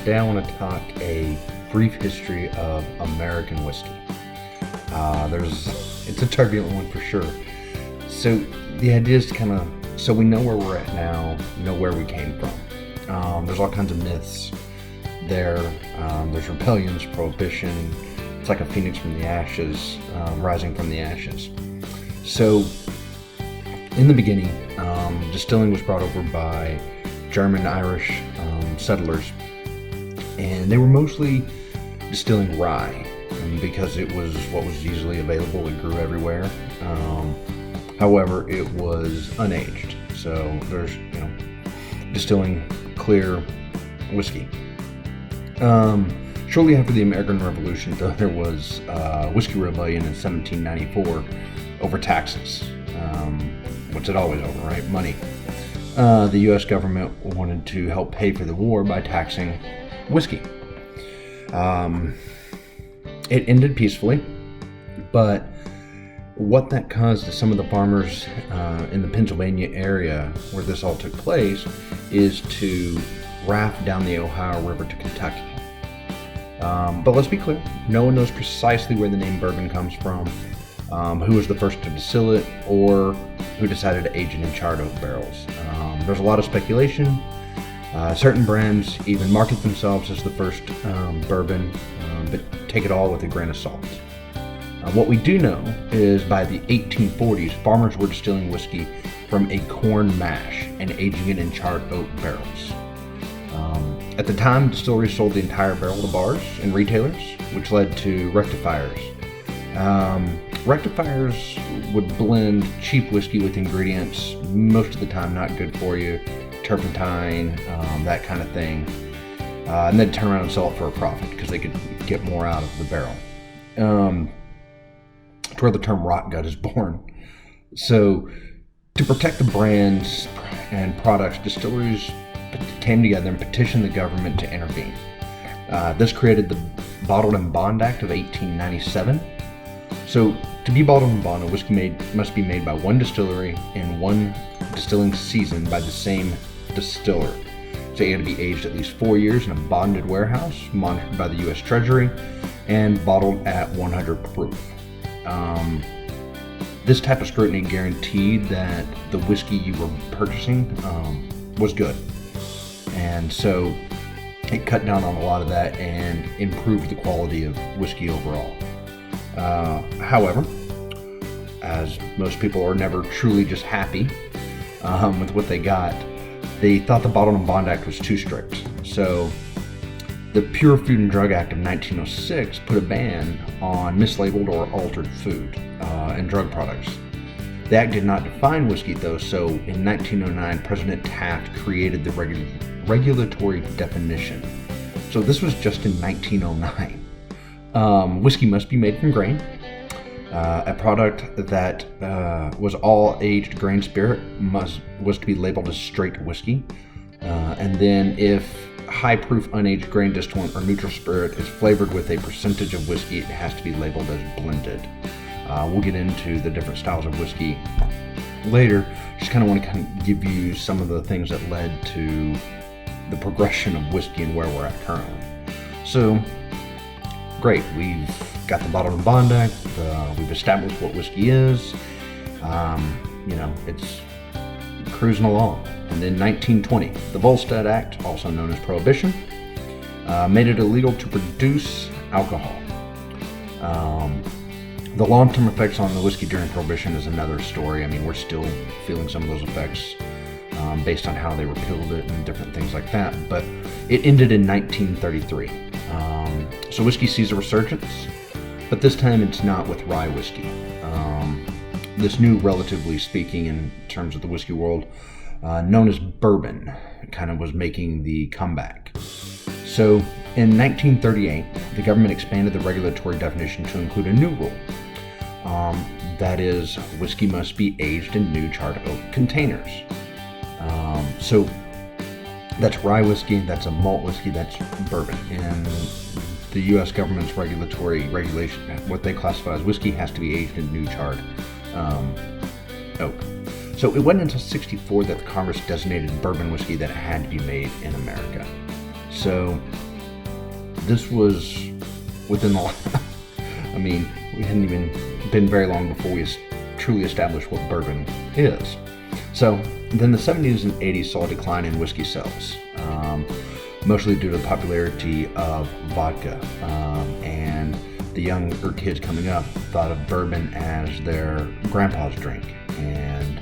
today I want to talk a brief history of American whiskey. It's a turbulent one for sure. So the idea is so we know where we're at now, know where we came from. There's all kinds of myths there. There's rebellions, prohibition. It's like a phoenix from the ashes, rising from the ashes. So in the beginning, distilling was brought over by German, Irish settlers, and they were mostly distilling rye because it was what was easily available. It grew everywhere. However, it was unaged, so there's distilling clear whiskey. Shortly after the American Revolution, though, there was a whiskey rebellion in 1794 over taxes. What's it always over, right? Money. The U.S. government wanted to help pay for the war by taxing whiskey. It ended peacefully, but what that caused to some of the farmers in the Pennsylvania area where this all took place is to raft down the Ohio River to Kentucky. But let's be clear, no one knows precisely where the name bourbon comes from, who was the first to distill it, or who decided to age it in charred oak barrels. There's a lot of speculation. Certain brands even market themselves as the first bourbon, but take it all with a grain of salt. What we do know is by the 1840s, farmers were distilling whiskey from a corn mash and aging it in charred oak barrels. At the time, distilleries sold the entire barrel to bars and retailers, which led to rectifiers. Rectifiers would blend cheap whiskey with ingredients, most of the time not good for you, turpentine, that kind of thing, and then turn around and sell it for a profit because they could get more out of the barrel. It's where the term rot gut is born. So to protect the brands and products, distilleries came together and petitioned the government to intervene. This created the Bottled and Bond Act of 1897. So to be bottled and bond, a whiskey must be made by one distillery in one distilling season by the same distiller. So it had to be aged at least 4 years in a bonded warehouse, monitored by the U.S. Treasury, and bottled at 100 proof. This type of scrutiny guaranteed that the whiskey you were purchasing was good. And so it cut down on a lot of that and improved the quality of whiskey overall. However, as most people are never truly just happy with what they got, they thought the Bottled and Bond Act was too strict. So the Pure Food and Drug Act of 1906 put a ban on mislabeled or altered food and drug products. The act did not define whiskey, though, so in 1909, President Taft created the regulatory definition. So this was just in 1909. Whiskey must be made from grain. A product that was all aged grain spirit was to be labeled as straight whiskey. And then if high proof unaged grain distillate or neutral spirit is flavored with a percentage of whiskey, it has to be labeled as blended. We'll get into the different styles of whiskey later. Just kind of want to give you some of the things that led to the progression of whiskey and where we're at currently. So, great, we've got the Bottled and Bond Act, we've established what whiskey is, it's cruising along. And then 1920, the Volstead Act, also known as prohibition, made it illegal to produce alcohol. The long-term effects on the whiskey during prohibition is another story. I mean, we're still feeling some of those effects based on how they repealed it and different things like that, but it ended in 1933. So whiskey sees a resurgence, but this time it's not with rye whiskey. This new, relatively speaking, in terms of the whiskey world, known as bourbon, kind of was making the comeback. So in 1938, the government expanded the regulatory definition to include a new rule. That is, whiskey must be aged in new charred oak containers. So that's rye whiskey, that's a malt whiskey, that's bourbon. And the U.S. government's regulation, what they classify as whiskey, has to be aged in new charred oak. So it wasn't until '64 that the Congress designated bourbon whiskey that it had to be made in America. So this was within the, I mean, we hadn't even been very long before we truly established what bourbon is. So then the 70s and 80s saw a decline in whiskey sales, mostly due to the popularity of vodka, and the younger kids coming up thought of bourbon as their grandpa's drink and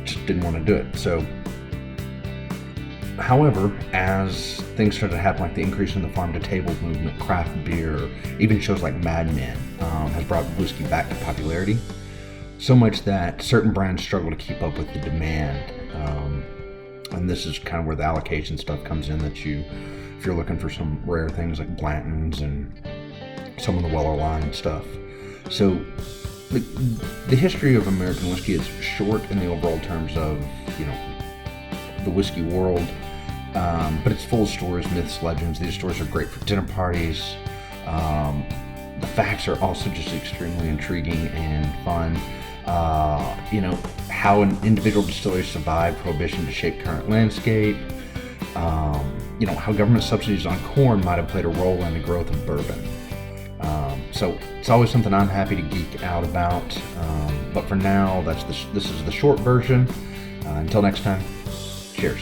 just didn't want to do it. So, however, as things started to happen, like the increase in the farm-to-table movement, craft beer, even shows like Mad Men has brought whiskey back to popularity, so much that certain brands struggle to keep up with the demand. And this is kind of where the allocation stuff comes in, that if you're looking for some rare things like Blanton's and some of the Weller line stuff. So the history of American whiskey is short in the overall terms of, the whiskey world, but it's full of stories, myths, legends. These stories are great for dinner parties. The facts are also just extremely intriguing and fun. How an individual distillery survived prohibition to shape current landscape. How government subsidies on corn might have played a role in the growth of bourbon. So it's always something I'm happy to geek out about. But for now, this is the short version. Until next time, cheers.